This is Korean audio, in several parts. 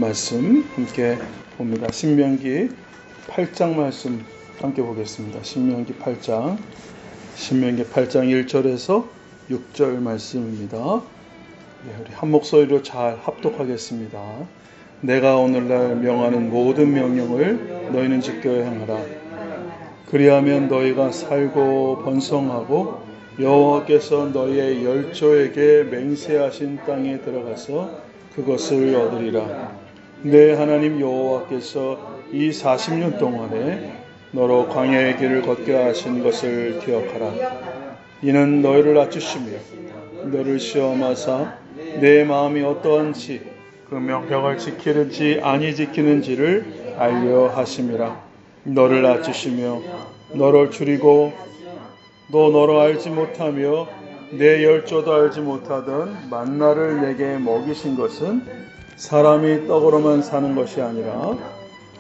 말씀 함께 봅니다. 신명기 8장 말씀 함께 보겠습니다. 신명기 8장 1절에서 6절 말씀입니다. 우리 한 목소리로 잘 합독하겠습니다. 내가 오늘날 명하는 모든 명령을 너희는 지켜야 행하라. 그리하면 너희가 살고 번성하고 여호와께서 너희의 열조에게 맹세하신 땅에 들어가서 그것을 얻으리라. 내 하나님 여호와께서 이 40년 동안에 너로 광야의 길을 걷게 하신 것을 기억하라. 이는 너희를 낮추시며 너를 시험하사 내 마음이 어떠한지 그 명령을 지키는지 아니 지키는지를 알려 하심이라. 너를 낮추시며 너를 줄이고 또 너로 알지 못하며 내 열조도 알지 못하던 만나를 내게 먹이신 것은 사람이 떡으로만 사는 것이 아니라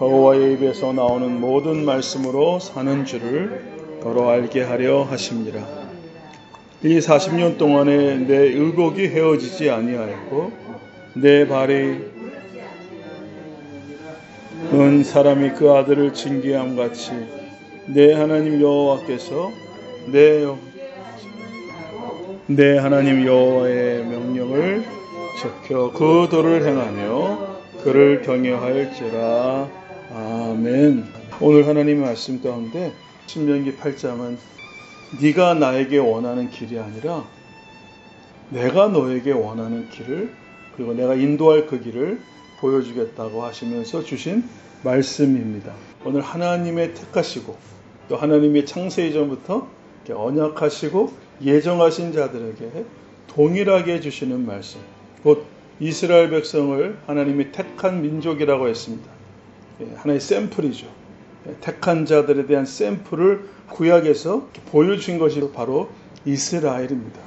여호와의 입에서 나오는 모든 말씀으로 사는 줄을 너로 알게 하려 하심이라. 이 40년 동안에 내 의복이 헤어지지 아니하였고 내 발이 은 사람이 그 아들을 징계함 같이 내 하나님 여호와께서 내 하나님 여호와의 명령을 지켜 그 도를 행하며 그를 경외하일지라. 아멘. 오늘 하나님의 말씀 가운데 신명기 8장은 네가 나에게 원하는 길이 아니라 내가 너에게 원하는 길을, 그리고 내가 인도할 그 길을 보여주겠다고 하시면서 주신 말씀입니다. 오늘 하나님의 택하시고 또 하나님의 창세 이전부터 언약하시고 예정하신 자들에게 동일하게 주시는 말씀, 곧 이스라엘 백성을 하나님이 택한 민족이라고 했습니다. 하나의 샘플이죠. 택한 자들에 대한 샘플을 구약에서 보여준 것이 바로 이스라엘입니다.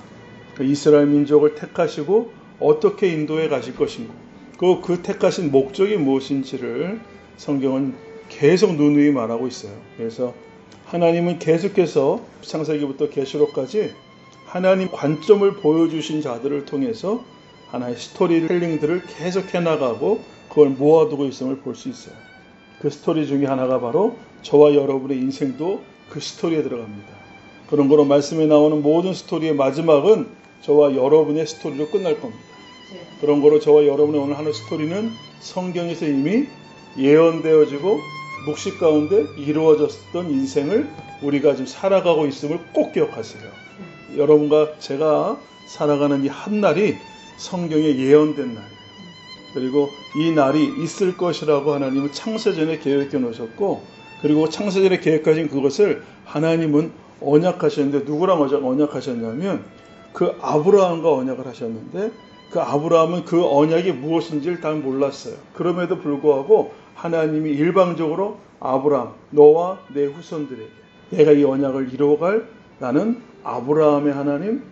이스라엘 민족을 택하시고 어떻게 인도해 가실 것인가, 그 택하신 목적이 무엇인지를 성경은 계속 누누이 말하고 있어요. 그래서 하나님은 계속해서 창세기부터 계시록까지 하나님 관점을 보여주신 자들을 통해서 하나의 스토리텔링들을 계속 해나가고 그걸 모아두고 있음을 볼 수 있어요. 그 스토리 중에 하나가 바로 저와 여러분의 인생도 그 스토리에 들어갑니다. 그런 거로 말씀에 나오는 모든 스토리의 마지막은 저와 여러분의 스토리로 끝날 겁니다. 그런 거로 저와 여러분의 오늘 하는 스토리는 성경에서 이미 예언되어지고 묵시 가운데 이루어졌던 인생을 우리가 지금 살아가고 있음을 꼭 기억하세요. 여러분과 제가 살아가는 이 한 날이 성경에 예언된 날이에요. 그리고 이 날이 있을 것이라고 하나님은 창세전에 계획해 놓으셨고, 그리고 창세전에 계획하신 그것을 하나님은 언약하셨는데, 누구랑 언약하셨냐면 그 아브라함과 언약을 하셨는데, 그 아브라함은 그 언약이 무엇인지를 다 몰랐어요. 그럼에도 불구하고 하나님이 일방적으로 아브라함, 너와 내 후손들에게 내가 이 언약을 이루어갈, 나는 아브라함의 하나님,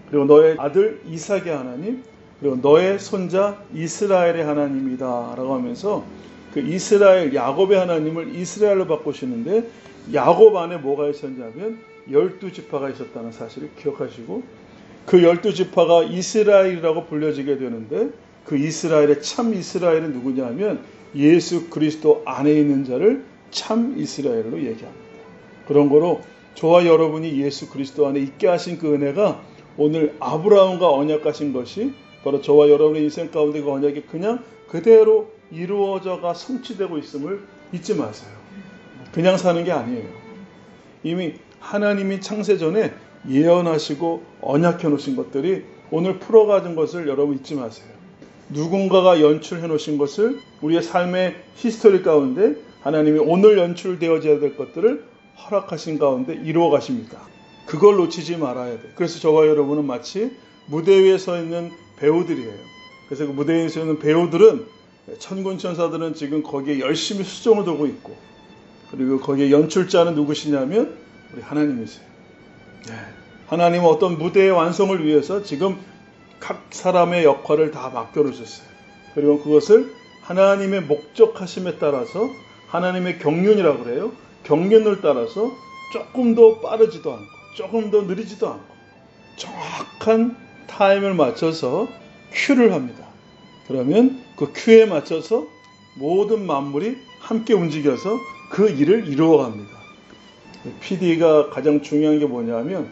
그리고 너의 아들 이삭의 하나님, 그리고 너의 손자 이스라엘의 하나님이다 라고 하면서 그 이스라엘, 야곱의 하나님을 이스라엘로 바꾸시는데, 야곱 안에 뭐가 있었냐면 12지파가 있었다는 사실을 기억하시고, 그 12지파가 이스라엘이라고 불려지게 되는데, 그 이스라엘의 참 이스라엘은 누구냐면 예수 그리스도 안에 있는 자를 참 이스라엘로 얘기합니다. 그런 거로 저와 여러분이 예수 그리스도 안에 있게 하신 그 은혜가 오늘 아브라함과 언약하신 것이 바로 저와 여러분의 인생 가운데 그 언약이 그냥 그대로 이루어져가 성취되고 있음을 잊지 마세요. 그냥 사는 게 아니에요. 이미 하나님이 창세전에 예언하시고 언약해 놓으신 것들이 오늘 풀어가진 것을 여러분 잊지 마세요. 누군가가 연출해 놓으신 것을 우리의 삶의 히스토리 가운데 하나님이 오늘 연출되어져야 될 것들을 허락하신 가운데 이루어 가십니다. 그걸 놓치지 말아야 돼요. 그래서 저와 여러분은 마치 무대 위에 서 있는 배우들이에요. 그래서 그 무대 위에 서 있는 배우들은, 천군 천사들은 지금 거기에 열심히 수종을 두고 있고, 그리고 거기에 연출자는 누구시냐면 우리 하나님이세요. 하나님은 어떤 무대의 완성을 위해서 지금 각 사람의 역할을 다 맡겨놓으셨어요. 그리고 그것을 하나님의 목적하심에 따라서, 하나님의 경륜이라고 그래요. 경륜을 따라서 조금 더 빠르지도 않고 조금 더 느리지도 않고 정확한 타임을 맞춰서 큐를 합니다. 그러면 그 큐에 맞춰서 모든 만물이 함께 움직여서 그 일을 이루어갑니다. PD가 가장 중요한 게 뭐냐면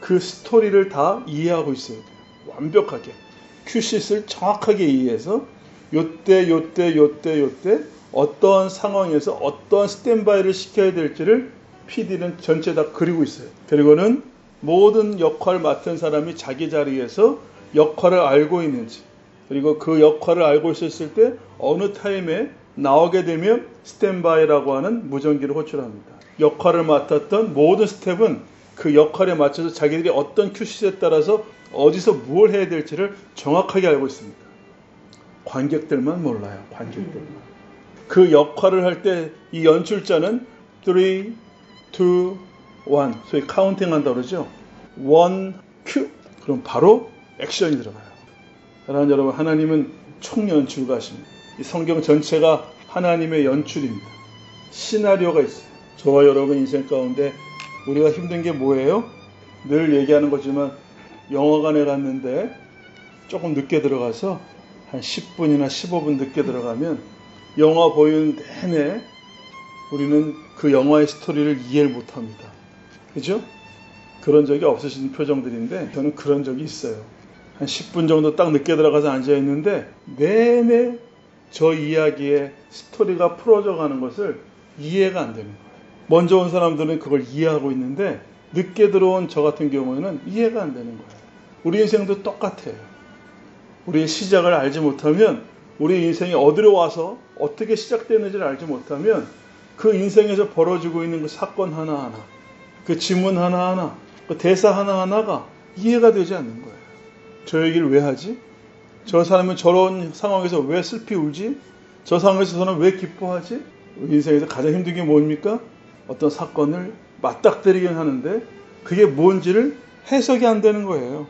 그 스토리를 다 이해하고 있어야 돼요. 완벽하게. 큐시스를 정확하게 이해해서 요때 어떤 상황에서 어떤 스탠바이를 시켜야 될지를 PD는 전체 다 그리고 있어요. 그리고는 모든 역할 맡은 사람이 자기 자리에서 역할을 알고 있는지, 그리고 그 역할을 알고 있었을 때 어느 타임에 나오게 되면 스탠바이라고 하는 무전기를 호출합니다. 역할을 맡았던 모든 스텝은 그 역할에 맞춰서 자기들이 어떤 큐시스에 따라서 어디서 뭘 해야 될지를 정확하게 알고 있습니다. 관객들만 몰라요. 관객들만. 그 역할을 할 때 이 연출자는 3, 2, 1 소위 카운팅 한다고 그러죠. 1, 큐. 그럼 바로 액션이 들어가요. 사랑하는 여러분, 하나님은 총연출가십니다. 이 성경 전체가 하나님의 연출입니다. 시나리오가 있어요. 저와 여러분 인생 가운데 우리가 힘든 게 뭐예요? 늘 얘기하는 거지만 영화관에 갔는데 조금 늦게 들어가서 한 10분이나 15분 늦게 들어가면 영화 보이는 내내 우리는 그 영화의 스토리를 이해를 못합니다. 그죠? 그런 적이 없으신 표정들인데 저는 그런 적이 있어요. 한 10분 정도 딱 늦게 들어가서 앉아있는데 내내 저 이야기의 스토리가 풀어져 가는 것을 이해가 안 되는 거예요. 먼저 온 사람들은 그걸 이해하고 있는데 늦게 들어온 저 같은 경우에는 이해가 안 되는 거예요. 우리 인생도 똑같아요. 우리의 시작을 알지 못하면, 우리 인생이 어디로 와서 어떻게 시작되는지를 알지 못하면 그 인생에서 벌어지고 있는 그 사건 하나하나, 그 지문 하나하나, 그 대사 하나하나가 이해가 되지 않는 거예요. 저 얘기를 왜 하지? 저 사람은 저런 상황에서 왜 슬피 울지? 저 상황에서 저는 왜 기뻐하지? 우리 인생에서 가장 힘든 게 뭡니까? 어떤 사건을 맞닥뜨리긴 하는데 그게 뭔지를 해석이 안 되는 거예요.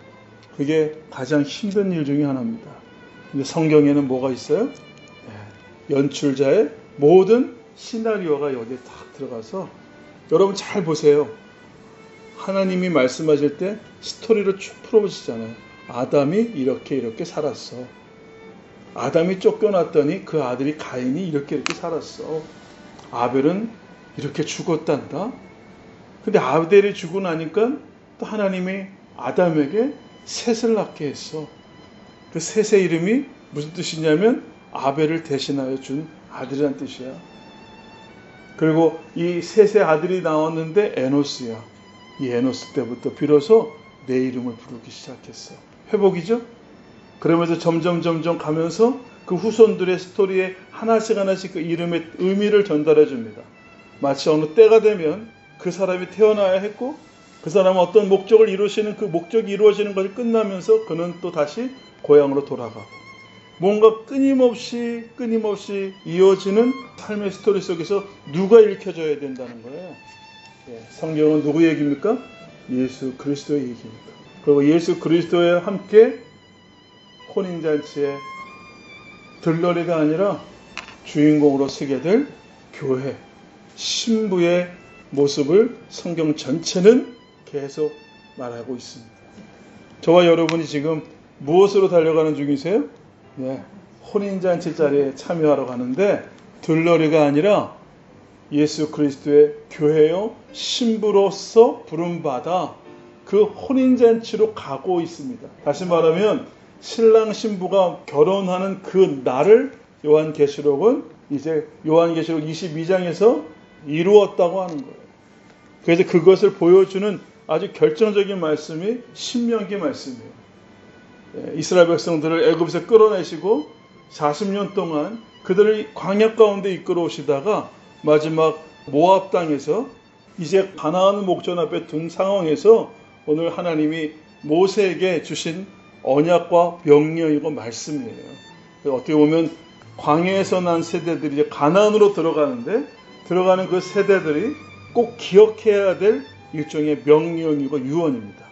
그게 가장 힘든 일 중에 하나입니다. 근데 성경에는 뭐가 있어요? 연출자의 모든 시나리오가 여기에 딱 들어가서, 여러분 잘 보세요. 하나님이 말씀하실 때 스토리를 쭉 풀어보시잖아요. 아담이 이렇게 살았어. 아담이 쫓겨났더니 그 아들이 가인이 이렇게 살았어. 아벨은 이렇게 죽었단다. 근데 아벨이 죽고 나니까 또 하나님이 아담에게 셋을 낳게 했어. 그 셋의 이름이 무슨 뜻이냐면 아벨을 대신하여 준 아들이란 뜻이야. 그리고 이 셋의 아들이 나왔는데 에노스야. 이 에노스 때부터 비로소 내 이름을 부르기 시작했어. 회복이죠? 그러면서 점점 가면서 그 후손들의 스토리에 하나씩 그 이름의 의미를 전달해 줍니다. 마치 어느 때가 되면 그 사람이 태어나야 했고, 그 사람은 어떤 목적을 이루시는 그 목적이 이루어지는 것이 끝나면서 그는 또 다시 고향으로 돌아가고, 뭔가 끊임없이 이어지는 삶의 스토리 속에서 누가 읽혀져야 된다는 거예요. 성경은 누구 얘기입니까? 예수 그리스도의 얘기입니다. 그리고 예수 그리스도와 함께 혼인잔치에 들러리가 아니라 주인공으로 서게 될 교회, 신부의 모습을 성경 전체는 계속 말하고 있습니다. 저와 여러분이 지금 무엇으로 달려가는 중이세요? 혼인잔치 자리에 참여하러 가는데 들러리가 아니라 예수 그리스도의 교회요, 신부로서 부름받아 그 혼인잔치로 가고 있습니다. 다시 말하면 신랑 신부가 결혼하는 그 날을 요한계시록은 이제 요한계시록 22장에서 이루었다고 하는 거예요. 그래서 그것을 보여주는 아주 결정적인 말씀이 신명기 말씀이에요. 이스라엘 백성들을 애굽에서 끌어내시고 40년 동안 그들을 광야 가운데 이끌어 오시다가 마지막 모압 땅에서 이제 가나안 목전 앞에 둔 상황에서 오늘 하나님이 모세에게 주신 언약과 명령이고 말씀이에요. 어떻게 보면 광야에서 난 세대들이 이제 가나안으로 들어가는데, 들어가는 그 세대들이 꼭 기억해야 될 일종의 명령이고 유언입니다.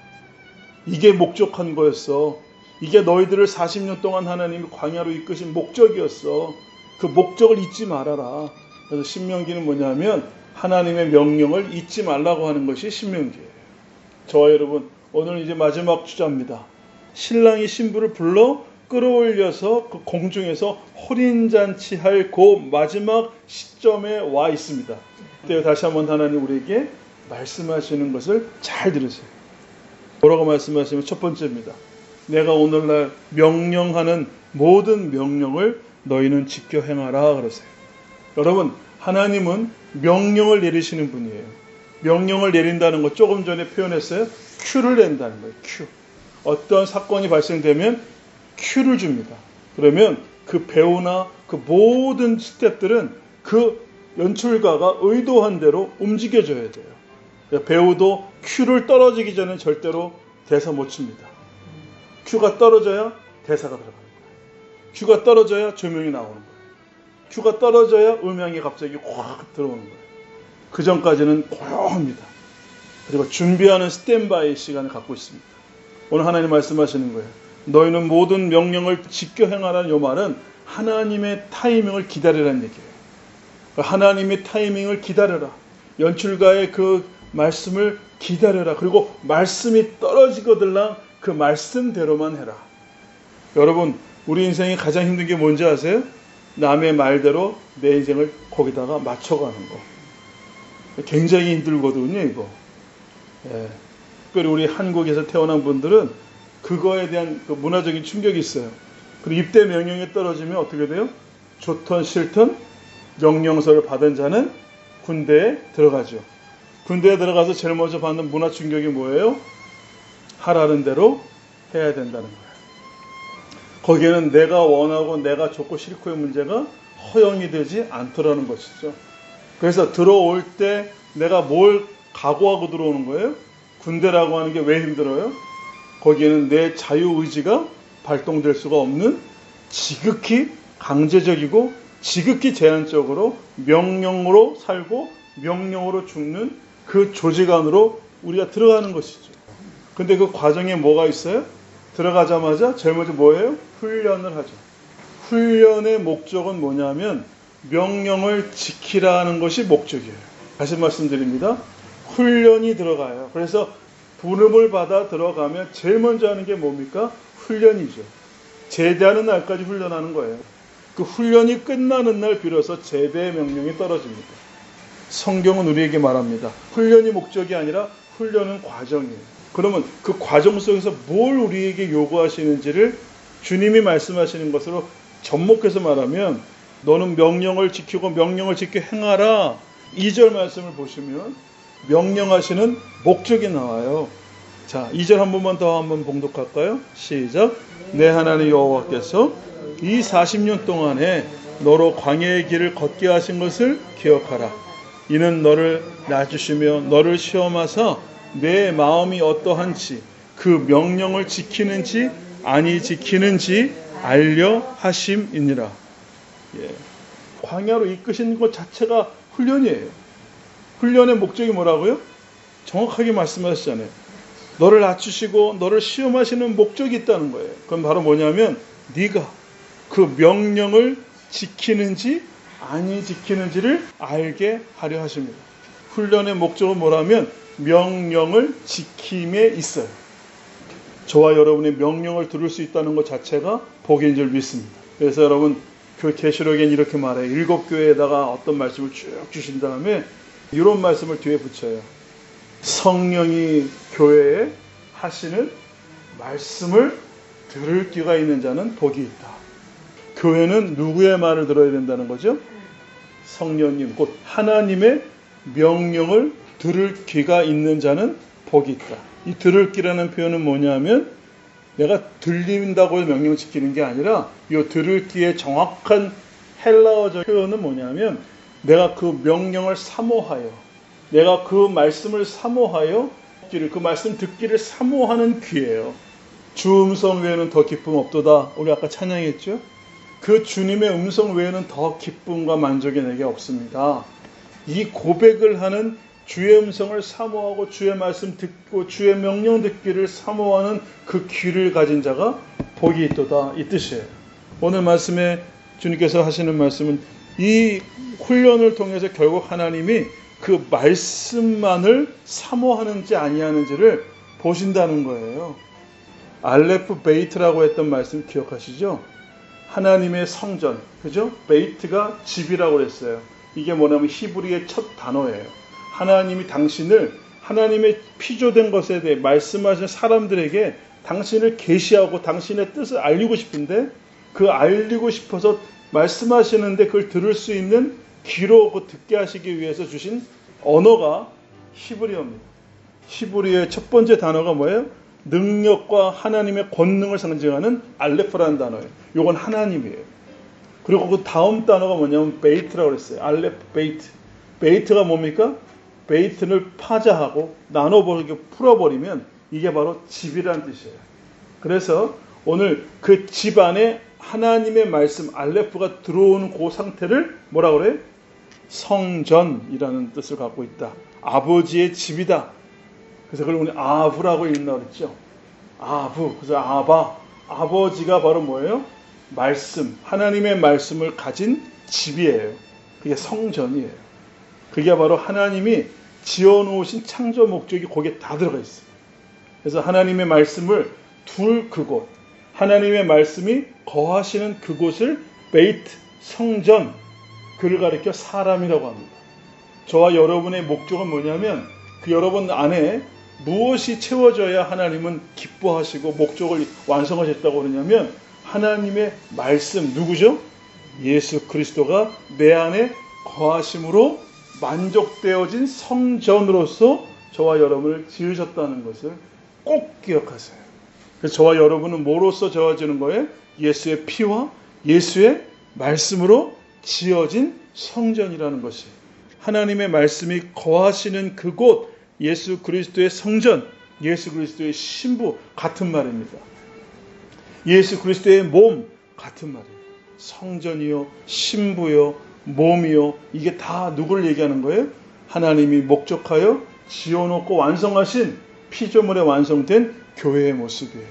이게 목적한 거였어. 이게 너희들을 40년 동안 하나님이 광야로 이끄신 목적이었어. 그 목적을 잊지 말아라. 그래서 신명기는 뭐냐면 하나님의 명령을 잊지 말라고 하는 것이 신명기예요. 저와 여러분, 오늘 이제 마지막 주자입니다. 신랑이 신부를 불러 끌어올려서 그 공중에서 혼인잔치할 그 마지막 시점에 와 있습니다. 그때 다시 한번 하나님 우리에게 말씀하시는 것을 잘 들으세요. 뭐라고 말씀하시면 첫 번째입니다. 내가 오늘날 명령하는 모든 명령을 너희는 지켜 행하라 그러세요. 여러분, 하나님은 명령을 내리시는 분이에요. 명령을 내린다는 거 조금 전에 표현했어요. 큐를 낸다는 거예요. 큐. 어떤 사건이 발생되면 큐를 줍니다. 그러면 그 배우나 그 모든 스텝들은 그 연출가가 의도한 대로 움직여줘야 돼요. 배우도 큐를 떨어지기 전에 절대로 대사 못 칩니다. 큐가 떨어져야 대사가 들어가는 거예요. 큐가 떨어져야 조명이 나오는 거예요. 큐가 떨어져야 음향이 갑자기 확 들어오는 거예요. 그 전까지는 고요합니다. 그리고 준비하는 스탠바이 시간을 갖고 있습니다. 오늘 하나님 말씀하시는 거예요. 너희는 모든 명령을 지켜 행하라는 이 말은 하나님의 타이밍을 기다리라는 얘기예요. 하나님의 타이밍을 기다려라. 연출가의 그 말씀을 기다려라. 그리고 말씀이 떨어지거들랑 그 말씀대로만 해라. 여러분, 우리 인생이 가장 힘든 게 뭔지 아세요? 남의 말대로 내 인생을 거기다가 맞춰가는 거. 굉장히 힘들거든요, 이거. 예. 특별히 우리 한국에서 태어난 분들은 그거에 대한 그 문화적인 충격이 있어요. 그리고 입대 명령이 떨어지면 어떻게 돼요? 좋든 싫든 명령서를 받은 자는 군대에 들어가죠. 군대에 들어가서 제일 먼저 받는 문화 충격이 뭐예요? 하라는 대로 해야 된다는 거예요. 거기에는 내가 원하고 내가 좋고 싫고의 문제가 허용이 되지 않더라는 것이죠. 그래서 들어올 때 내가 뭘 각오하고 들어오는 거예요? 군대라고 하는 게 왜 힘들어요? 거기에는 내 자유의지가 발동될 수가 없는 지극히 강제적이고 지극히 제한적으로 명령으로 살고 명령으로 죽는 그 조직 안으로 우리가 들어가는 것이죠. 근데 그 과정에 뭐가 있어요? 들어가자마자 제일 먼저 뭐예요? 훈련을 하죠. 훈련의 목적은 뭐냐면 명령을 지키라는 것이 목적이에요. 다시 말씀드립니다. 훈련이 들어가요. 그래서 부름을 받아 들어가면 제일 먼저 하는 게 뭡니까? 훈련이죠. 제대하는 날까지 훈련하는 거예요. 그 훈련이 끝나는 날 비로소 제대의 명령이 떨어집니다. 성경은 우리에게 말합니다. 훈련이 목적이 아니라 훈련은 과정이에요. 그러면 그 과정 속에서 뭘 우리에게 요구하시는지를 주님이 말씀하시는 것으로 접목해서 말하면 너는 명령을 지키고 명령을 지켜 행하라. 2절 말씀을 보시면 명령하시는 목적이 나와요. 자, 2절 한 번만 더 한번 봉독할까요? 시작. 내 하나님 여호와께서 이 40년 동안에 너로 광야의 길을 걷게 하신 것을 기억하라. 이는 너를 낮추시며 너를 시험하사 내 마음이 어떠한지 그 명령을 지키는지 아니 지키는지 알려 하심이니라. 예. 광야로 이끄신 것 자체가 훈련이에요. 훈련의 목적이 뭐라고요? 정확하게 말씀하시잖아요. 너를 낮추시고 너를 시험하시는 목적이 있다는 거예요. 그건 바로 뭐냐면 네가 그 명령을 지키는지 아니 지키는지를 알게 하려 하십니다. 훈련의 목적은 뭐라면 명령을 지킴에 있어요. 저와 여러분의 명령을 들을 수 있다는 것 자체가 복인 줄 믿습니다. 그래서 여러분 그 계시록엔 이렇게 말해요. 7교회에다가 어떤 말씀을 쭉 주신 다음에 이런 말씀을 뒤에 붙여요. 성령이 교회에 하시는 말씀을 들을 귀가 있는 자는 복이 있다. 교회는 누구의 말을 들어야 된다는 거죠? 성령님, 곧 하나님의 명령을 들을 귀가 있는 자는 복이 있다. 이 들을 귀라는 표현은 뭐냐면 내가 들린다고 명령을 지키는 게 아니라 이 들을 귀의 정확한 헬라어적 표현은 뭐냐면 내가 그 명령을 사모하여 내가 그 말씀을 사모하여 그 말씀 듣기를 사모하는 귀예요. 주 음성 외에는 더 기쁨 없도다. 우리 아까 찬양했죠? 그 주님의 음성 외에는 더 기쁨과 만족이 내게 없습니다. 이 고백을 하는 주의 음성을 사모하고 주의 말씀 듣고 주의 명령 듣기를 사모하는 그 귀를 가진 자가 복이 있도다. 이 뜻이에요. 오늘 말씀에 주님께서 하시는 말씀은 이 훈련을 통해서 결국 하나님이 그 말씀만을 사모하는지 아니하는지를 보신다는 거예요. 알레프 베이트라고 했던 말씀 기억하시죠? 하나님의 성전, 그죠? 베이트가 집이라고 그랬어요. 이게 뭐냐면 히브리의 첫 단어예요. 하나님이 당신을 하나님의 피조된 것에 대해 말씀하신 사람들에게 당신을 계시하고 당신의 뜻을 알리고 싶은데 그 알리고 싶어서 말씀하시는데 그걸 들을 수 있는 귀로 듣게 하시기 위해서 주신 언어가 히브리어입니다. 히브리어의 첫 번째 단어가 뭐예요? 능력과 하나님의 권능을 상징하는 알레프라는 단어예요. 이건 하나님이에요. 그리고 그 다음 단어가 뭐냐면 베이트라고 그랬어요. 알레프 베이트. 베이트가 뭡니까? 베이트를 파자하고 나눠버리고 풀어버리면 이게 바로 집이라는 뜻이에요. 그래서 오늘 그 집 안에 하나님의 말씀 알레프가 들어오는 그 상태를 뭐라 그래요? 성전이라는 뜻을 갖고 있다. 아버지의 집이다. 그래서 그걸 우리 아부라고 읽는다고 그랬죠. 아부. 그래서 아바. 아버지가 바로 뭐예요? 말씀. 하나님의 말씀을 가진 집이에요. 그게 성전이에요. 그게 바로 하나님이 지어놓으신 창조 목적이 거기에 다 들어가 있어요. 그래서 하나님의 말씀을 둘 그곳, 하나님의 말씀이 거하시는 그곳을 베이트, 성전, 그를 가리켜 사람이라고 합니다. 저와 여러분의 목적은 뭐냐면 그 여러분 안에 무엇이 채워져야 하나님은 기뻐하시고 목적을 완성하셨다고 그러냐면 하나님의 말씀, 누구죠? 예수 그리스도가 내 안에 거하심으로 만족되어진 성전으로서 저와 여러분을 지으셨다는 것을 꼭 기억하세요. 그래서 저와 여러분은 뭐로써 지어지는 거예요? 예수의 피와 예수의 말씀으로 지어진 성전이라는 것이 하나님의 말씀이 거하시는 그곳 예수 그리스도의 성전, 예수 그리스도의 신부 같은 말입니다. 예수 그리스도의 몸 같은 말이에요. 성전이요, 신부요, 몸이요. 이게 다 누구를 얘기하는 거예요? 하나님이 목적하여 지어놓고 완성하신 피조물에 완성된 교회의 모습이에요.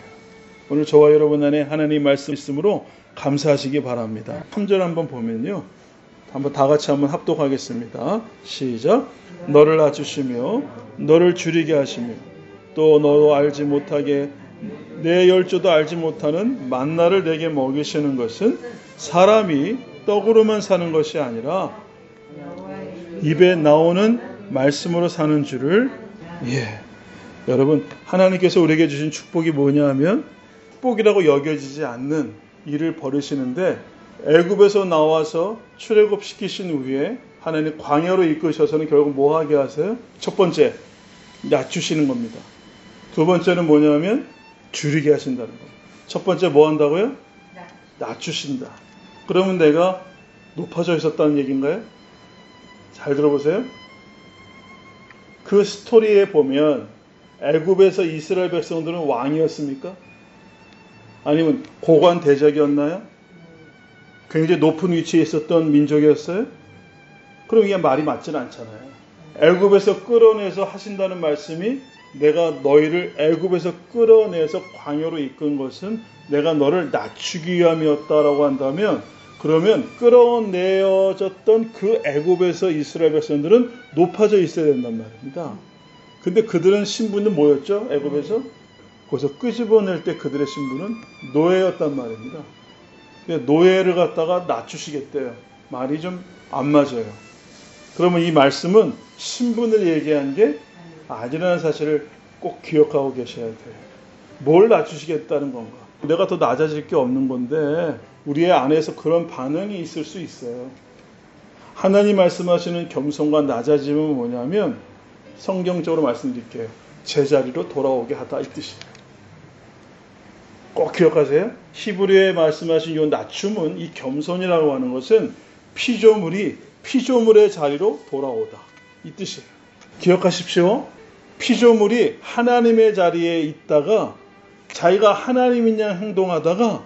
오늘 저와 여러분 안에 하나님 말씀 있으므로 감사하시기 바랍니다. 3절 한번 보면요. 한번 다 같이 한번 합독하겠습니다. 시작. 너를 낮추시며 너를 줄이게 하시며 또 너도 알지 못하게 내 열조도 알지 못하는 만나를 내게 먹이시는 것은 사람이 떡으로만 사는 것이 아니라 입에 나오는 말씀으로 사는 줄을 여러분 하나님께서 우리에게 주신 축복이 뭐냐 하면 축복이라고 여겨지지 않는 일을 벌이시는데 애굽에서 나와서 출애굽시키신 후에 하나님 광야로 이끄셔서는 결국 뭐 하게 하세요? 첫 번째 낮추시는 겁니다. 두 번째는 뭐냐면 줄이게 하신다는 겁니다. 첫 번째 뭐 한다고요? 낮추신다. 그러면 내가 높아져 있었다는 얘기인가요? 잘 들어보세요. 그 스토리에 보면 애굽에서 이스라엘 백성들은 왕이었습니까? 아니면 고관 대적이었나요? 굉장히 높은 위치에 있었던 민족이었어요? 그럼 이게 말이 맞지는 않잖아요. 애굽에서 끌어내서 하신다는 말씀이 내가 너희를 애굽에서 끌어내서 광야로 이끈 것은 내가 너를 낮추기 위함이었다라고 한다면 그러면 끌어내어졌던 그 애굽에서 이스라엘 백성들은 높아져 있어야 된단 말입니다. 근데 그들은 신분은 뭐였죠? 애굽에서? 거기서 끄집어낼 때 그들의 신분은 노예였단 말입니다. 노예를 갖다가 낮추시겠대요. 말이 좀 안 맞아요. 그러면 이 말씀은 신분을 얘기한 게 아니라는 사실을 꼭 기억하고 계셔야 돼요. 뭘 낮추시겠다는 건가? 내가 더 낮아질 게 없는 건데 우리의 안에서 그런 반응이 있을 수 있어요. 하나님 말씀하시는 겸손과 낮아짐은 뭐냐면 성경적으로 말씀드릴게요. 제자리로 돌아오게 하다 이 뜻이에요. 꼭 기억하세요. 히브리어에 말씀하신 이 낮춤은 이 겸손이라고 하는 것은 피조물이 피조물의 자리로 돌아오다 이 뜻이에요. 기억하십시오. 피조물이 하나님의 자리에 있다가 자기가 하나님인 양 행동하다가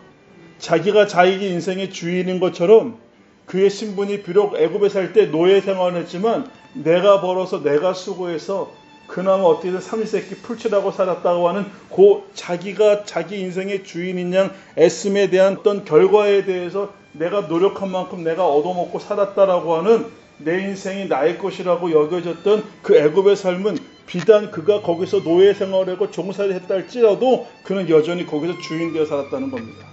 자기가 자기 인생의 주인인 것처럼 그의 신분이 비록 애굽에 살 때 노예 생활을 했지만 내가 벌어서 내가 수고해서 그나마 어떻게든 삼시세끼 풀칠하고 살았다고 하는 그 자기가 자기 인생의 주인인 양 애씀에 대한 어떤 결과에 대해서 내가 노력한 만큼 내가 얻어먹고 살았다라고 하는 내 인생이 나의 것이라고 여겨졌던 그 애굽의 삶은 비단 그가 거기서 노예 생활하고 종살이 했다 할지라도 그는 여전히 거기서 주인 되어 살았다는 겁니다.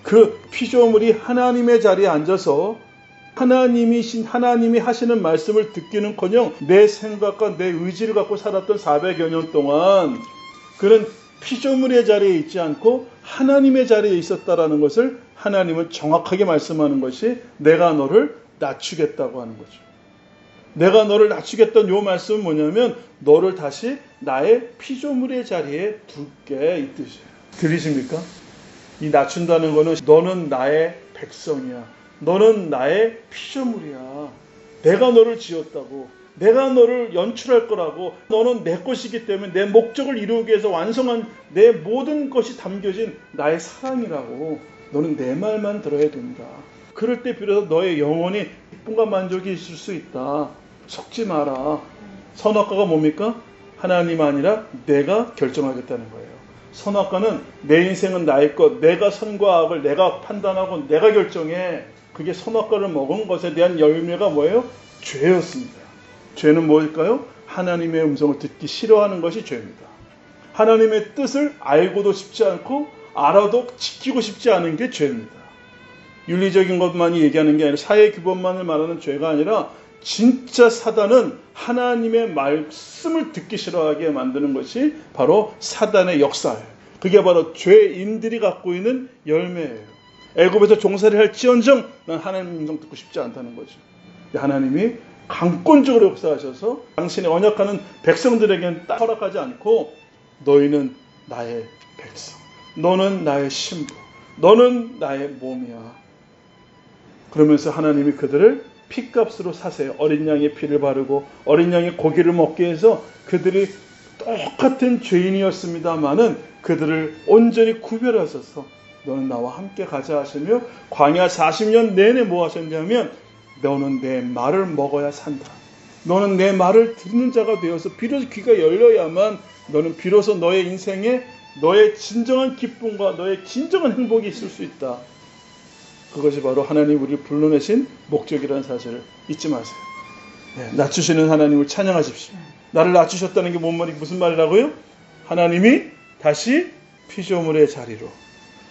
그 피조물이 하나님의 자리에 앉아서 하나님이 하시는 말씀을 듣기는커녕 내 생각과 내 의지를 갖고 살았던 400여 년 동안 그는 피조물의 자리에 있지 않고 하나님의 자리에 있었다라는 것을 하나님은 정확하게 말씀하는 것이 내가 너를 낮추겠다고 하는 거죠. 내가 너를 낮추겠다는 이 말씀은 뭐냐면 너를 다시 나의 피조물의 자리에 둘게 이 뜻이에요. 들리십니까? 이 낮춘다는 거는 너는 나의 백성이야. 너는 나의 피조물이야. 내가 너를 지었다고. 내가 너를 연출할 거라고. 너는 내 것이기 때문에 내 목적을 이루기 위해서 완성한 내 모든 것이 담겨진 나의 사랑이라고. 너는 내 말만 들어야 된다. 그럴 때 비로소 너의 영혼이 기쁨과 만족이 있을 수 있다. 속지 마라. 선악과가 뭡니까? 하나님 아니라 내가 결정하겠다는 거예요. 선악과는 내 인생은 나의 것, 내가 선과 악을 내가 판단하고 내가 결정해. 그게 선악과를 먹은 것에 대한 열매가 뭐예요? 죄였습니다. 죄는 뭘까요? 하나님의 음성을 듣기 싫어하는 것이 죄입니다. 하나님의 뜻을 알고도 싶지 않고 알아도 지키고 싶지 않은 게 죄입니다. 윤리적인 것만이 얘기하는 게 아니라 사회 규범만을 말하는 죄가 아니라 진짜 사단은 하나님의 말씀을 듣기 싫어하게 만드는 것이 바로 사단의 역사예요. 그게 바로 죄인들이 갖고 있는 열매예요. 애굽에서 종살이를 할지언정 난 하나님 음성 듣고 싶지 않다는 거죠. 하나님이 강권적으로 역사하셔서 당신의 언약하는 백성들에게는 딱 허락하지 않고 너희는 나의 백성, 너는 나의 신부, 너는 나의 몸이야. 그러면서 하나님이 그들을 피값으로 사세요. 어린 양의 피를 바르고 어린 양의 고기를 먹게 해서 그들이 똑같은 죄인이었습니다마는 그들을 온전히 구별하셔서 너는 나와 함께 가자 하시며 광야 40년 내내 뭐 하셨냐면 너는 내 말을 먹어야 산다. 너는 내 말을 듣는 자가 되어서 비로소 귀가 열려야만 너는 비로소 너의 인생에 너의 진정한 기쁨과 너의 진정한 행복이 있을 수 있다. 그것이 바로 하나님 우리를 불러내신 목적이라는 사실을 잊지 마세요. 네, 낮추시는 하나님을 찬양하십시오. 나를 낮추셨다는 게 무슨 말이라고요? 하나님이 다시 피조물의 자리로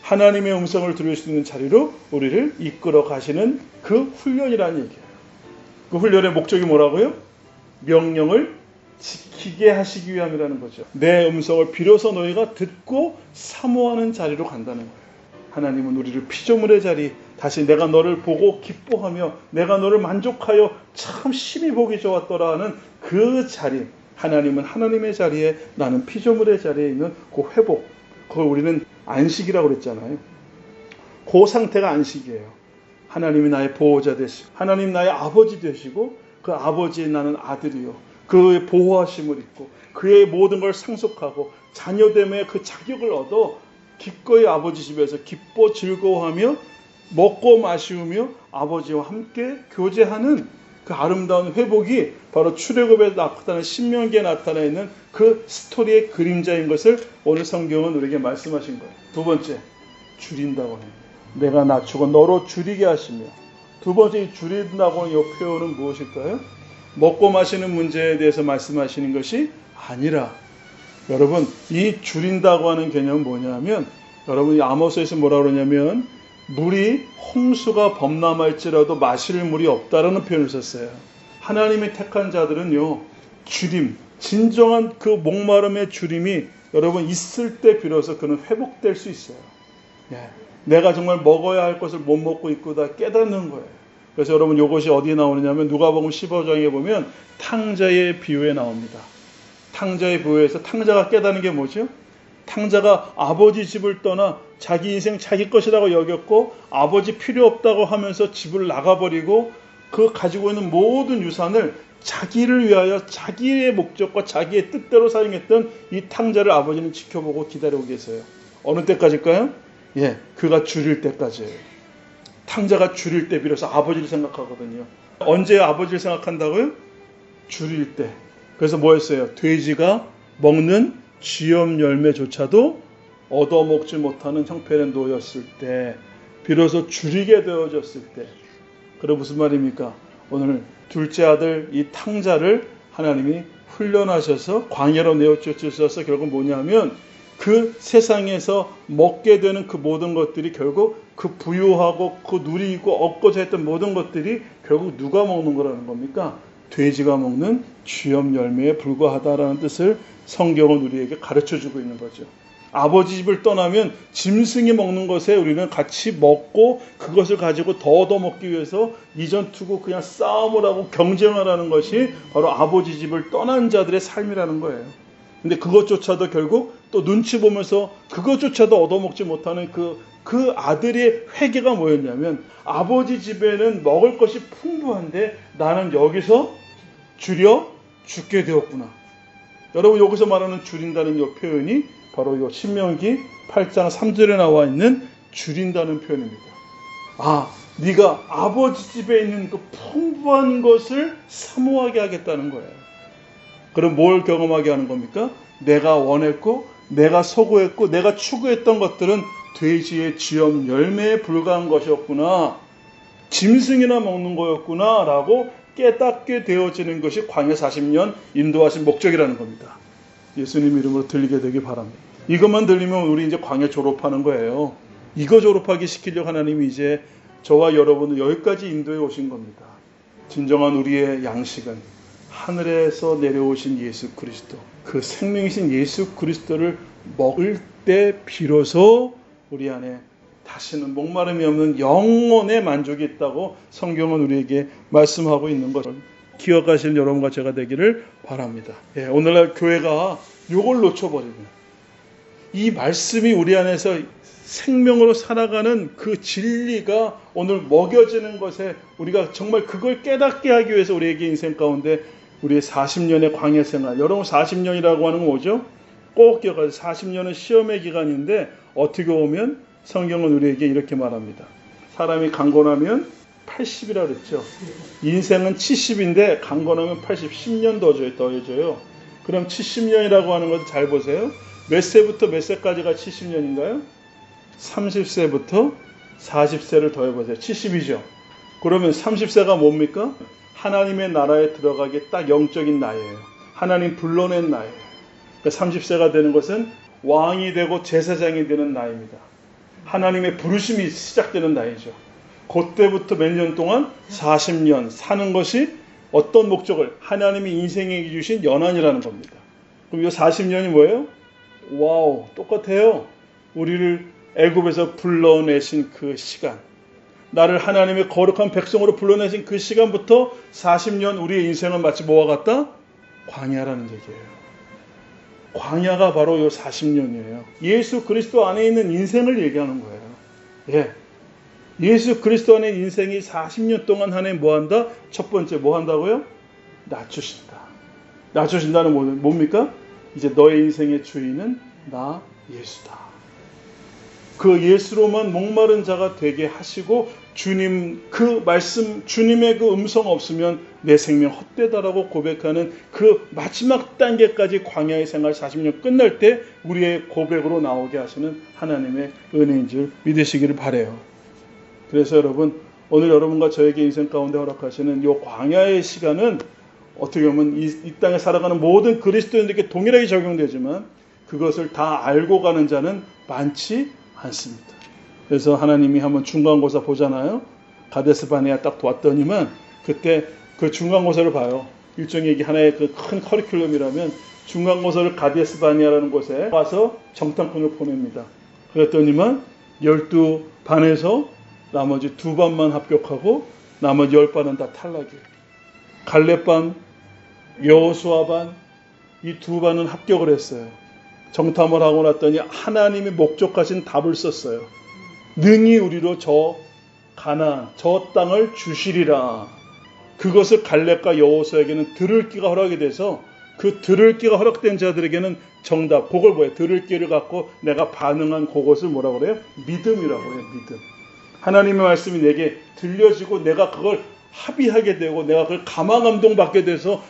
하나님의 음성을 들을 수 있는 자리로 우리를 이끌어 가시는 그 훈련이라는 얘기예요. 그 훈련의 목적이 뭐라고요? 명령을 지키게 하시기 위함이라는 거죠. 내 음성을 비로소 너희가 듣고 사모하는 자리로 간다는 거예요. 하나님은 우리를 피조물의 자리, 다시 내가 너를 보고 기뻐하며 내가 너를 만족하여 참 심히 보기 좋았더라 하는 그 자리, 하나님은 하나님의 자리에 나는 피조물의 자리에 있는 그 회복, 그걸 우리는 안식이라고 그랬잖아요. 그 상태가 안식이에요. 하나님이 나의 보호자 되시고 하나님 나의 아버지 되시고 그 아버지의 나는 아들이요. 그의 보호하심을 입고 그의 모든 걸 상속하고 자녀됨의 그 자격을 얻어 기꺼이 아버지 집에서 기뻐 즐거워하며 먹고 마시우며 아버지와 함께 교제하는 그 아름다운 회복이 바로 출애굽에 나타나는 신명기에 나타나 있는 그 스토리의 그림자인 것을 오늘 성경은 우리에게 말씀하신 거예요. 두 번째, 줄인다고 하는 거예요. 내가 낮추고 너로 줄이게 하시며, 두 번째 이 줄인다고 하는 이 표현은 무엇일까요? 먹고 마시는 문제에 대해서 말씀하시는 것이 아니라, 여러분 이 줄인다고 하는 개념은 뭐냐면, 여러분 이 아모스에서 뭐라고 그러냐면 물이 홍수가 범람할지라도 마실 물이 없다라는 표현을 썼어요. 하나님이 택한 자들은요, 줄임, 진정한 그 목마름의 줄임이 여러분 있을 때 비로소 그는 회복될 수 있어요. 예. 내가 정말 먹어야 할 것을 못 먹고 있구나 깨닫는 거예요. 그래서 여러분 이것이 어디에 나오느냐면 누가복음 15장에 보면 탕자의 비유에 나옵니다. 탕자의 비유에서 탕자가 깨닫는 게 뭐죠? 탕자가 아버지 집을 떠나 자기 인생 자기 것이라고 여겼고 아버지 필요 없다고 하면서 집을 나가버리고 그 가지고 있는 모든 유산을 자기를 위하여 자기의 목적과 자기의 뜻대로 사용했던 이 탕자를 아버지는 지켜보고 기다리고 계세요. 어느 때까지일까요? 예, 그가 줄일 때까지예요. 탕자가 줄일 때 비로소 아버지를 생각하거든요. 언제 아버지를 생각한다고요? 줄일 때. 그래서 뭐 했어요? 돼지가 먹는 쥐염 열매조차도 얻어먹지 못하는 형편에 놓였을 때, 비로소 줄이게 되어졌을 때. 그럼 무슨 말입니까? 오늘 둘째 아들 이 탕자를 하나님이 훈련하셔서 광야로 내어쫓으셔서 결국 뭐냐면 그 세상에서 먹게 되는 그 모든 것들이 결국 그 부유하고 그 누리고 얻고자 했던 모든 것들이 결국 누가 먹는 거라는 겁니까? 돼지가 먹는 쥐염 열매에 불과하다라는 뜻을 성경은 우리에게 가르쳐주고 있는 거죠. 아버지 집을 떠나면 짐승이 먹는 것에 우리는 같이 먹고 그것을 가지고 더 얻어먹기 위해서 이전 투구 그냥 싸움을 하고 경쟁하라는 것이 바로 아버지 집을 떠난 자들의 삶이라는 거예요. 근데 그것조차도 결국 또 눈치 보면서 그것조차도 얻어먹지 못하는 그 아들의 회개가 뭐였냐면 아버지 집에는 먹을 것이 풍부한데 나는 여기서 줄여 죽게 되었구나. 여러분 여기서 말하는 줄인다는 이 표현이 바로 이 신명기 8장 3절에 나와 있는 줄인다는 표현입니다. 아, 네가 아버지 집에 있는 그 풍부한 것을 사모하게 하겠다는 거예요. 그럼 뭘 경험하게 하는 겁니까? 내가 원했고 내가 소구했고 내가 추구했던 것들은 돼지의 쥐염 열매에 불과한 것이었구나. 짐승이나 먹는 거였구나 라고 깨닫게 되어지는 것이 광야 40년 인도하신 목적이라는 겁니다. 예수님 이름으로 들리게 되기 바랍니다. 이것만 들리면 우리 이제 광야 졸업하는 거예요. 이거 졸업하기 시키려고 하나님이 이제 저와 여러분을 여기까지 인도해 오신 겁니다. 진정한 우리의 양식은 하늘에서 내려오신 예수 그리스도, 그 생명이신 예수 그리스도를 먹을 때 비로소 우리 안에 다시는 목마름이 없는 영혼의 만족이 있다고 성경은 우리에게 말씀하고 있는 것을 기억하시는 여러분과 제가 되기를 바랍니다. 예, 오늘날 교회가 이걸 놓쳐버리면 이 말씀이 우리 안에서 생명으로 살아가는 그 진리가 오늘 먹여지는 것에 우리가 정말 그걸 깨닫게 하기 위해서 우리에게 인생 가운데 우리의 40년의 광야 생활, 여러분 40년이라고 하는 건 뭐죠? 꼭 기억하세요. 40년은 시험의 기간인데 어떻게 보면 성경은 우리에게 이렇게 말합니다. 사람이 강건하면 80이라 그랬죠. 인생은 70인데 강건하면 80, 10년 더해져요. 그럼 70년이라고 하는 것을 잘 보세요. 몇 세부터 몇 세까지가 70년인가요? 30세부터 40세를 더해보세요. 70이죠. 그러면 30세가 뭡니까? 하나님의 나라에 들어가기 딱 영적인 나이예요. 하나님 불러낸 나이예요. 그러니까 30세가 되는 것은 왕이 되고 제사장이 되는 나이입니다. 하나님의 부르심이 시작되는 나이죠. 그때부터 몇 년 동안 40년 사는 것이 어떤 목적을 하나님이 인생에게 주신 연한이라는 겁니다. 그럼 이 40년이 뭐예요? 와우, 똑같아요. 우리를 애굽에서 불러내신 그 시간, 나를 하나님의 거룩한 백성으로 불러내신 그 시간부터 40년 우리의 인생은 마치 뭐와 같다? 광야라는 얘기예요. 광야가 바로 이 40년이에요. 예수 그리스도 안에 있는 인생을 얘기하는 거예요. 예. 예수 그리스도 안에 인생이 40년 동안 한 해 뭐한다? 첫 번째 뭐 한다고요? 낮추신다. 낮추신다는 뭡니까? 이제 너의 인생의 주인은 나 예수다. 그 예수로만 목마른 자가 되게 하시고 주님 그 말씀 주님의 그 음성 없으면 내 생명 헛되다라고 고백하는 그 마지막 단계까지 광야의 생활 40년 끝날 때 우리의 고백으로 나오게 하시는 하나님의 은혜인 줄 믿으시기를 바라요. 그래서 여러분 오늘 여러분과 저에게 인생 가운데 허락하시는 이 광야의 시간은 어떻게 보면 이 땅에 살아가는 모든 그리스도인들에게 동일하게 적용되지만 그것을 다 알고 가는 자는 많지 않습니다. 그래서 하나님이 한번 중간고사 보잖아요. 가데스 바네아 딱 왔더니만 그때 그 중간고사를 봐요. 일종의 하나의 그 큰 커리큘럼이라면 중간고사를 가데스 바네아라는 곳에 와서 정탐꾼을 보냅니다. 그랬더니만 12반에서 나머지 2반만 합격하고 나머지 10반은 다 탈락이에요. 갈렙반, 여호수아반 이 2반은 합격을 했어요. 정탐을 하고 났더니 하나님이 목적하신 답을 썼어요. 능히 우리로 저 가나안, 저 땅을 주시리라. 그것을 갈렙과 여호수아에게는 들을 귀가 허락이 돼서 그 들을 귀가 허락된 자들에게는 정답, 그걸 뭐예요? 들을 귀를 갖고 내가 반응한 그것을 뭐라고 그래요? 믿음이라고 해요. 믿음. 하나님의 말씀이 내게 들려지고 내가 그걸 합의하게 되고 내가 그걸 감화 감동받게 돼서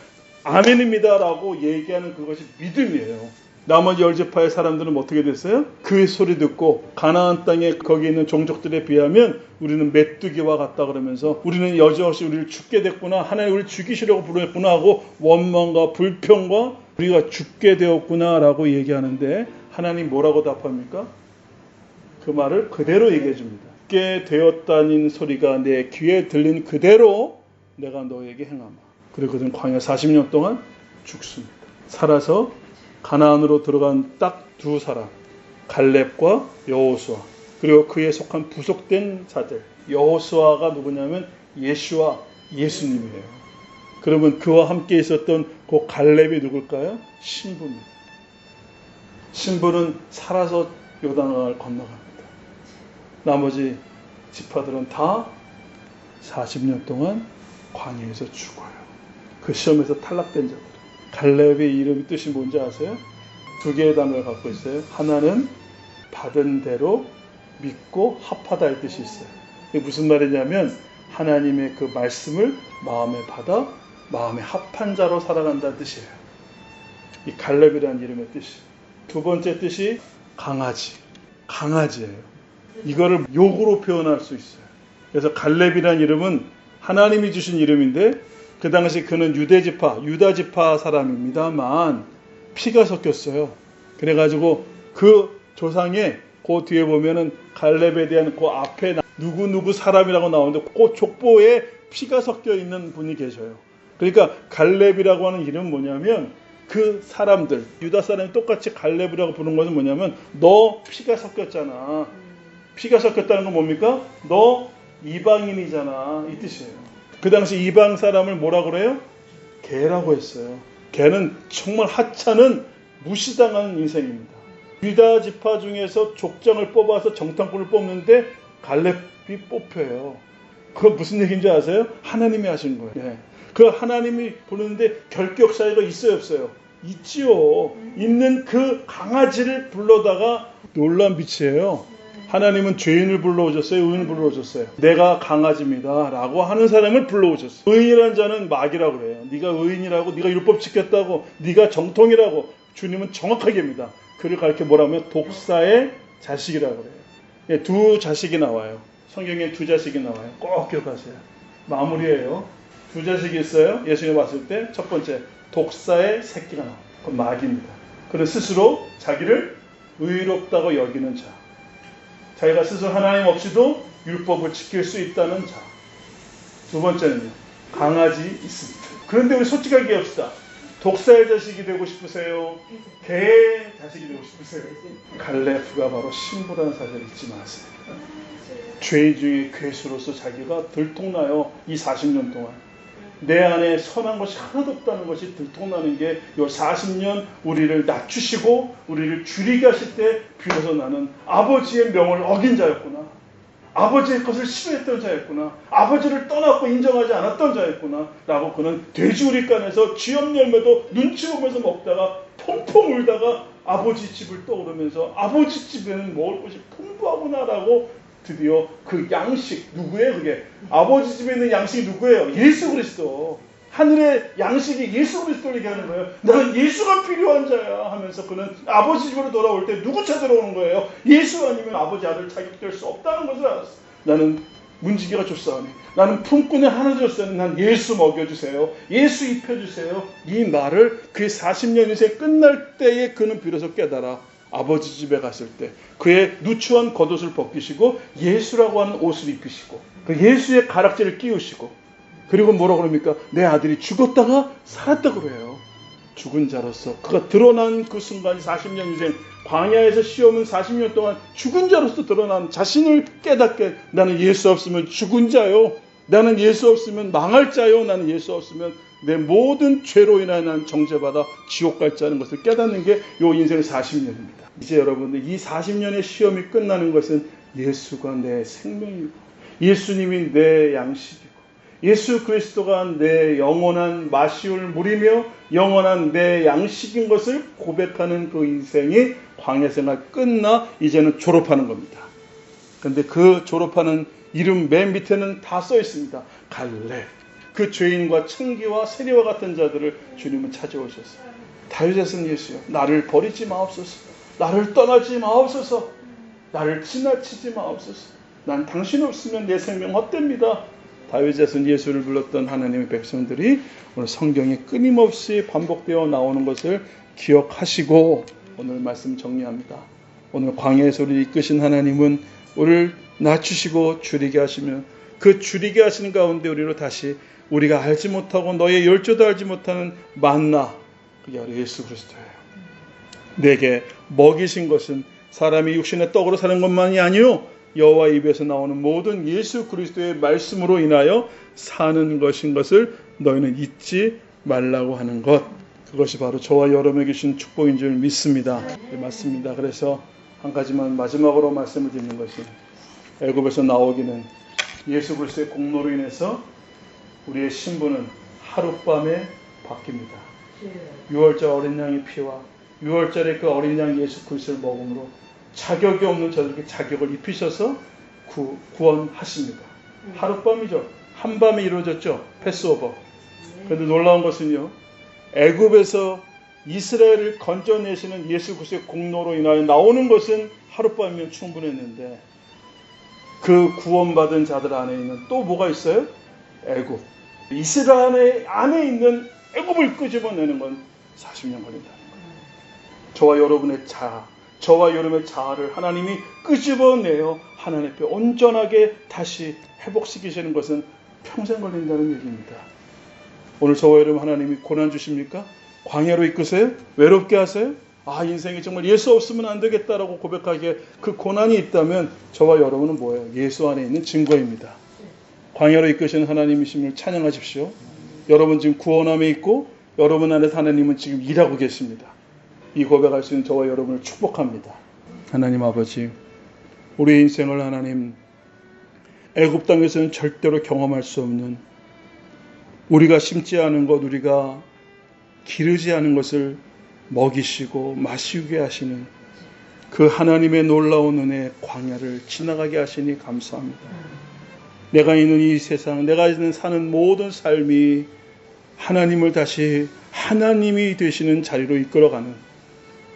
아멘입니다라고 얘기하는 그것이 믿음이에요. 나머지 10지파의 사람들은 어떻게 됐어요? 그 소리 듣고 가나안 땅에 거기 있는 종족들에 비하면 우리는 메뚜기와 같다 그러면서 우리는 여지없이 우리를 죽게 됐구나, 하나님 우리를 죽이시려고 부르셨구나 하고 원망과 불평과 우리가 죽게 되었구나 라고 얘기하는데 하나님 뭐라고 답합니까? 그 말을 그대로 얘기해 줍니다. 죽게 되었다는 소리가 내 귀에 들린 그대로 내가 너에게 행하마. 그리고 그들은 광야 40년 동안 죽습니다. 살아서 가나안으로 들어간 딱 두 사람, 갈렙과 여호수아, 그리고 그에 속한 부속된 자들. 여호수아가 누구냐면 예수와 예수님이에요. 그러면 그와 함께 있었던 그 갈렙이 누굴까요? 신부입니다. 신부는 살아서 요단강을 건너갑니다. 나머지 지파들은 다 40년 동안 광야에서 죽어요. 그 시험에서 탈락된 자들. 갈렙의 이름 뜻이 뭔지 아세요? 두 개의 단어를 갖고 있어요. 하나는 받은 대로 믿고 합하다 의 뜻이 있어요. 이게 무슨 말이냐면 하나님의 그 말씀을 마음에 받아 마음에 합한 자로 살아간다는 뜻이에요. 이 갈렙이라는 이름의 뜻이. 두 번째 뜻이 강아지예요. 이거를 욕으로 표현할 수 있어요. 그래서 갈렙이라는 이름은 하나님이 주신 이름인데 그 당시 그는 유다 지파 사람입니다만 피가 섞였어요. 그래가지고 그 조상에 그 뒤에 보면은 갈렙에 대한 그 앞에 누구 사람이라고 나오는데 그 족보에 피가 섞여 있는 분이 계셔요. 그러니까 갈렙이라고 하는 이름은 뭐냐면 그 사람들, 유다 사람이 똑같이 갈렙이라고 부르는 것은 뭐냐면 너 피가 섞였잖아. 피가 섞였다는 건 뭡니까? 너 이방인이잖아. 이 뜻이에요. 그 당시 이방 사람을 뭐라 그래요? 개라고 했어요. 개는 정말 하찮은 무시당하는 인생입니다. 유다 지파 중에서 족장을 뽑아서 정탐꾼을 뽑는데 갈렙이 뽑혀요. 그거 무슨 얘기인지 아세요? 하나님이 하신 거예요. 네. 그 하나님이 부르는데 결격 사유가 있어요, 없어요? 있지요. 있는 그 강아지를 불러다가 놀란 빛이에요. 하나님은 죄인을 불러오셨어요? 의인을 불러오셨어요? 내가 강아지입니다 라고 하는 사람을 불러오셨어요. 의인이라는 자는 막이라고 그래요. 네가 의인이라고, 네가 율법 지켰다고, 네가 정통이라고 주님은 정확하게 합니다. 그를 가르쳐 뭐라면 독사의 자식이라고 그래요. 예, 두 자식이 나와요. 성경에 두 자식이 나와요. 꼭 기억하세요. 마무리예요. 두 자식이 있어요. 예수님 왔을 때 첫 번째 독사의 새끼가 나와요. 그건 마귀입니다. 그는 스스로 자기를 의롭다고 여기는 자. 자기가 스스로 하나님 없이도 율법을 지킬 수 있다는 자. 두 번째는요. 강아지 있습니다. 그런데 우리 솔직하게 합시다. 독사의 자식이 되고 싶으세요? 개의 자식이 되고 싶으세요? 갈렙가 바로 신부라는 사실을 잊지 마세요. 죄 중에 괴수로서 자기가 들통나요. 이 40년 동안. 내 안에 선한 것이 하나도 없다는 것이 들통나는 게 이 40년 우리를 낮추시고 우리를 줄이게 하실 때 비로소 나는 아버지의 명을 어긴 자였구나. 아버지의 것을 싫어했던 자였구나. 아버지를 떠났고 인정하지 않았던 자였구나. 라고 그는 돼지우리간에서 쥐염 열매도 눈치 보면서 먹다가 펑펑 울다가 아버지 집을 떠오르면서 아버지 집에는 먹을 것이 풍부하구나 라고 드디어 그 양식, 누구예요 그게? 아버지 집에 있는 양식이 누구예요? 예수 그리스도. 하늘의 양식이 예수 그리스도를 얘기하는 거예요. 나는 예수가 필요한 자야 하면서 그는 아버지 집으로 돌아올 때 누구 찾으러 오는 거예요? 예수 아니면 아버지 아들 자격될 수 없다는 것을 알았어. 나는 문지기가 줬사오니 나는 품꾼에 하나 줬사오니 난 예수 먹여주세요. 예수 입혀주세요. 이 말을 그의 40년 인생 끝날 때에 그는 비로소 깨달아 아버지 집에 갔을 때 그의 누추한 겉옷을 벗기시고 예수라고 하는 옷을 입히시고 그 예수의 가락지를 끼우시고 그리고 뭐라고 그럽니까? 내 아들이 죽었다가 살았다고 그래요. 죽은 자로서 그가 드러난 그 순간이 40년 인생 광야에서 시험은 40년 동안 죽은 자로서 드러난 자신을 깨닫게 나는 예수 없으면 죽은 자요. 나는 예수 없으면 망할 자요. 나는 예수 없으면 내 모든 죄로 인하여 난 정죄받아 지옥 갈 자는 것을 깨닫는 게 요 인생 40년입니다. 이제 여러분들 이 40년의 시험이 끝나는 것은 예수가 내 생명이고 예수님이 내 양식이고 예수 그리스도가 내 영원한 마시울 물이며 영원한 내 양식인 것을 고백하는 그 인생이 광야생활 끝나 이제는 졸업하는 겁니다. 그런데 그 졸업하는 이름 맨 밑에는 다 써 있습니다. 갈렙. 그 죄인과 청기와 세리와 같은 자들을 주님은 찾아오셨어요. 다윗의 선 예수여, 나를 버리지 마옵소서. 나를 떠나지 마옵소서. 나를 지나치지 마옵소서. 난 당신 없으면 내 생명 헛됩니다. 다윗의 선 예수를 불렀던 하나님의 백성들이 오늘 성경에 끊임없이 반복되어 나오는 것을 기억하시고 오늘 말씀 정리합니다. 오늘 광야에서 우리를 이끄신 하나님은 우리를 낮추시고 줄이게 하시면 그 줄이게 하시는 가운데 우리로 다시 우리가 알지 못하고 너의 열조도 알지 못하는 만나, 그게 바로 예수 그리스도예요. 내게 먹이신 것은 사람이 육신의 떡으로 사는 것만이 아니요 여호와 입에서 나오는 모든 예수 그리스도의 말씀으로 인하여 사는 것인 것을 너희는 잊지 말라고 하는 것, 그것이 바로 저와 여러분에게 주신 축복인 줄 믿습니다. 네, 맞습니다. 그래서 한 가지만 마지막으로 말씀을 드리는 것이, 애굽에서 나오기는 예수 그리스도의 공로로 인해서 우리의 신분은 하룻밤에 바뀝니다. 6월절 어린 양의 피와 6월절에 그 어린 양 예수 그리스도를 먹음으로 자격이 없는 저들에게 자격을 입히셔서 구원하십니다. 하룻밤이죠. 한밤에 이루어졌죠. 패스오버. 그런데 놀라운 것은요, 애굽에서 이스라엘을 건져내시는 예수 그리스도의 공로로 인하여 나오는 것은 하룻밤이면 충분했는데 그 구원받은 자들 안에 있는 또 뭐가 있어요? 애굽. 이스라엘 안에 있는 애굽을 끄집어내는 건 40년 걸린다는 거예요. 저와 여러분의 자아, 저와 여러분의 자아를 하나님이 끄집어내어 하나님 앞에 온전하게 다시 회복시키시는 것은 평생 걸린다는 얘기입니다. 오늘 저와 여러분 하나님이 고난 주십니까? 광야로 이끄세요? 외롭게 하세요? 인생이 정말 예수 없으면 안 되겠다라고 고백하기에 그 고난이 있다면 저와 여러분은 뭐예요? 예수 안에 있는 증거입니다. 광야로 이끄시는 하나님이심을 찬양하십시오. 여러분 지금 구원함에 있고 여러분 안에서 하나님은 지금 일하고 계십니다. 이 고백할 수 있는 저와 여러분을 축복합니다. 하나님 아버지, 우리의 인생을 하나님 애굽 땅에서는 절대로 경험할 수 없는, 우리가 심지 않은 것, 우리가 기르지 않은 것을 먹이시고 마시게 하시는 그 하나님의 놀라운 은혜, 광야를 지나가게 하시니 감사합니다. 내가 있는 이 세상, 내가 있는 사는 모든 삶이 하나님을 다시 하나님이 되시는 자리로 이끌어가는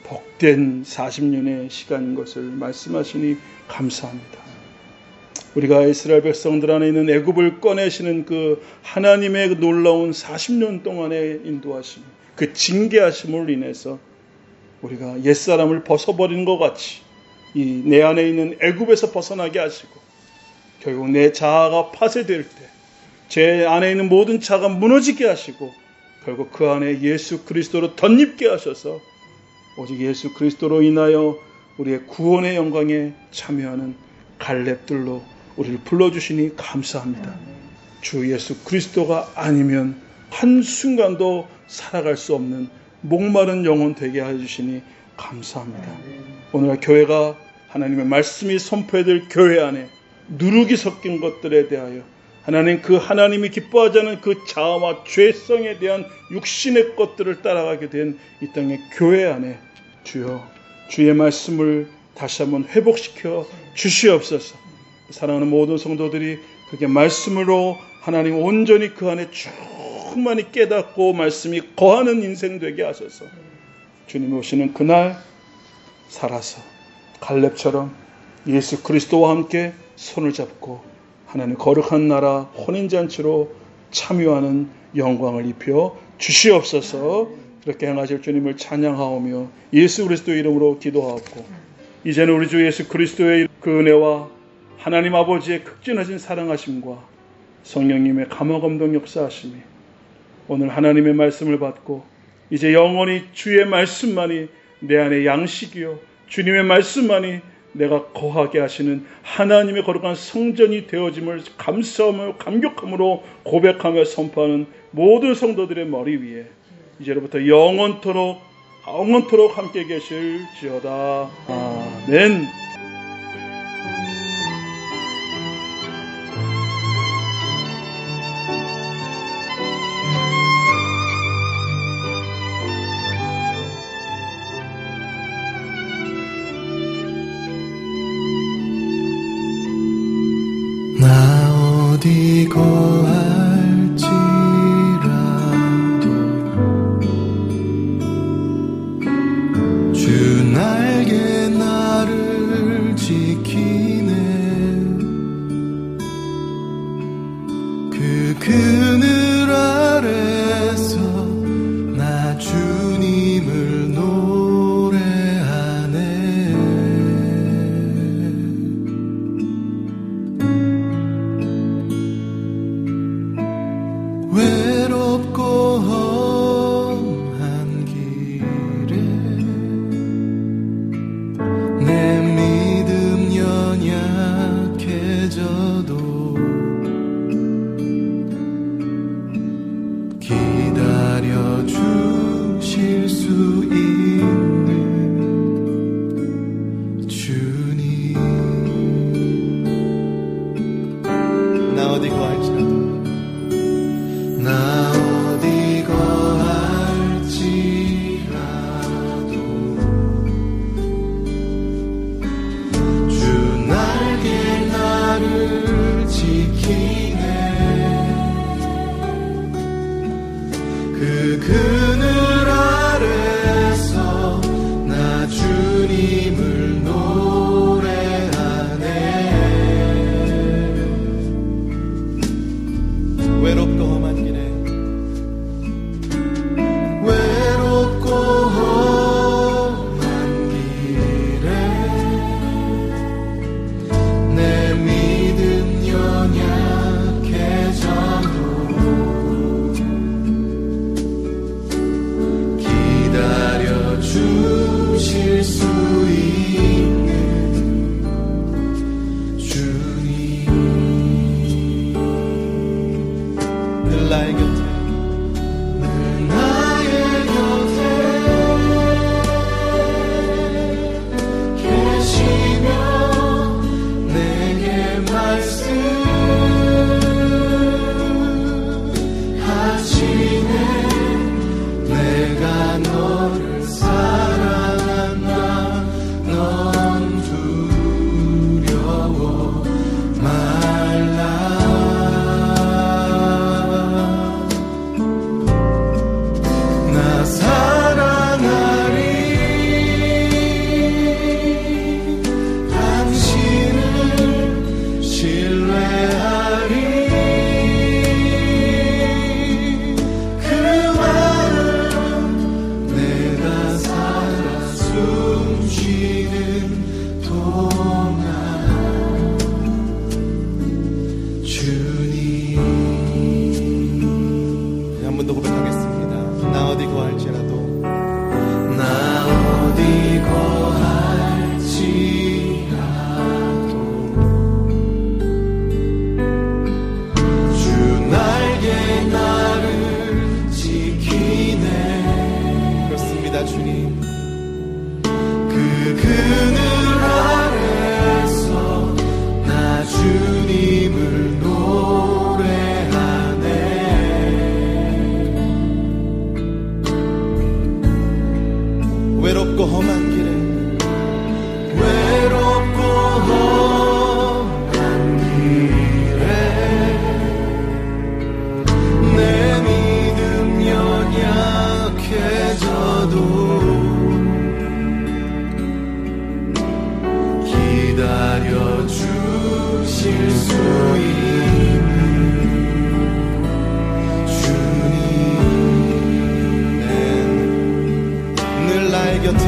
복된 40년의 시간인 것을 말씀하시니 감사합니다. 우리가 이스라엘 백성들 안에 있는 애굽을 꺼내시는 그 하나님의 놀라운 40년 동안의 인도하심, 그 징계하심을 인해서 우리가 옛사람을 벗어버리는 것 같이 이 내 안에 있는 애굽에서 벗어나게 하시고 결국 내 자아가 파쇄될 때 제 안에 있는 모든 자아가 무너지게 하시고 결국 그 안에 예수 그리스도로 덧입게 하셔서 오직 예수 그리스도로 인하여 우리의 구원의 영광에 참여하는 갈렙들로 우리를 불러주시니 감사합니다. 주 예수 그리스도가 아니면 한순간도 살아갈 수 없는 목마른 영혼 되게 해주시니 감사합니다. 오늘 교회가 하나님의 말씀이 선포해야 교회 안에 누룩이 섞인 것들에 대하여 하나님, 그 하나님이 기뻐하지 않은 그 자아와 죄성에 대한 육신의 것들을 따라가게 된 이 땅의 교회 안에 주여, 주의 말씀을 다시 한번 회복시켜 주시옵소서. 사랑하는 모든 성도들이 그게 말씀으로 하나님 온전히 그 안에 충만히 깨닫고 말씀이 거하는 인생 되게 하셔서 주님 오시는 그날 살아서 갈렙처럼 예수 그리스도와 함께 손을 잡고 하나님 거룩한 나라 혼인잔치로 참여하는 영광을 입혀 주시옵소서. 그렇게 행하실 주님을 찬양하오며 예수 그리스도의 이름으로 기도하옵고, 이제는 우리 주 예수 그리스도의 그 은혜와 하나님 아버지의 극진하신 사랑하심과 성령님의 감화감동 역사하심이 오늘 하나님의 말씀을 받고 이제 영원히 주의 말씀만이 내 안에 양식이요 주님의 말씀만이 내가 거하게 하시는 하나님의 거룩한 성전이 되어짐을 감사하며 감격함으로 고백하며 선포하는 모든 성도들의 머리 위에 이제로부터 영원토록 함께 계실지어다. 아멘. 나 어디 거할지라도 기다려 주실 수 있는 주님. 나 어디 거할지라도 나 어디 거할지라도 주 날개 나를 지키네. 그 그늘 아래서 나 주님을 노래하네. 외롭고 험한 길에 외롭고 험한 길에 내 믿음 연약해져도 기다려 주실 수 있는 주님. 늘 나의 곁에 늘 나의 곁에 계시며 내게 말씀하시네. 내가 너를 사랑한다. 넌 두려워 말라. 나 사랑하리. 당신을 신뢰하리. 그 마음 내가 살아 숨쉬는 동안 주님. 한 번 더 고백하겠습니다. 나 어디 거할지라도 나 어디 거할지라도 주 날개 나를 지키네. 그렇습니다 주님. 그 그늘 아래서 나 주님을 노래하네. 외롭고 험한 길에 외롭고 험한 길에 내 믿음 연약해져도 기다려 주실 수 있는 주님. 늘 나의 곁에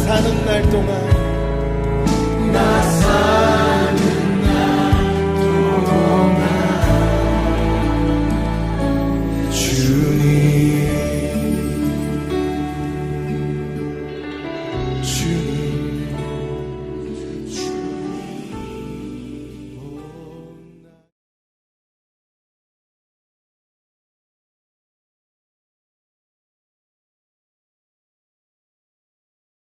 사는 날 동안 나 사는 날 동안 주님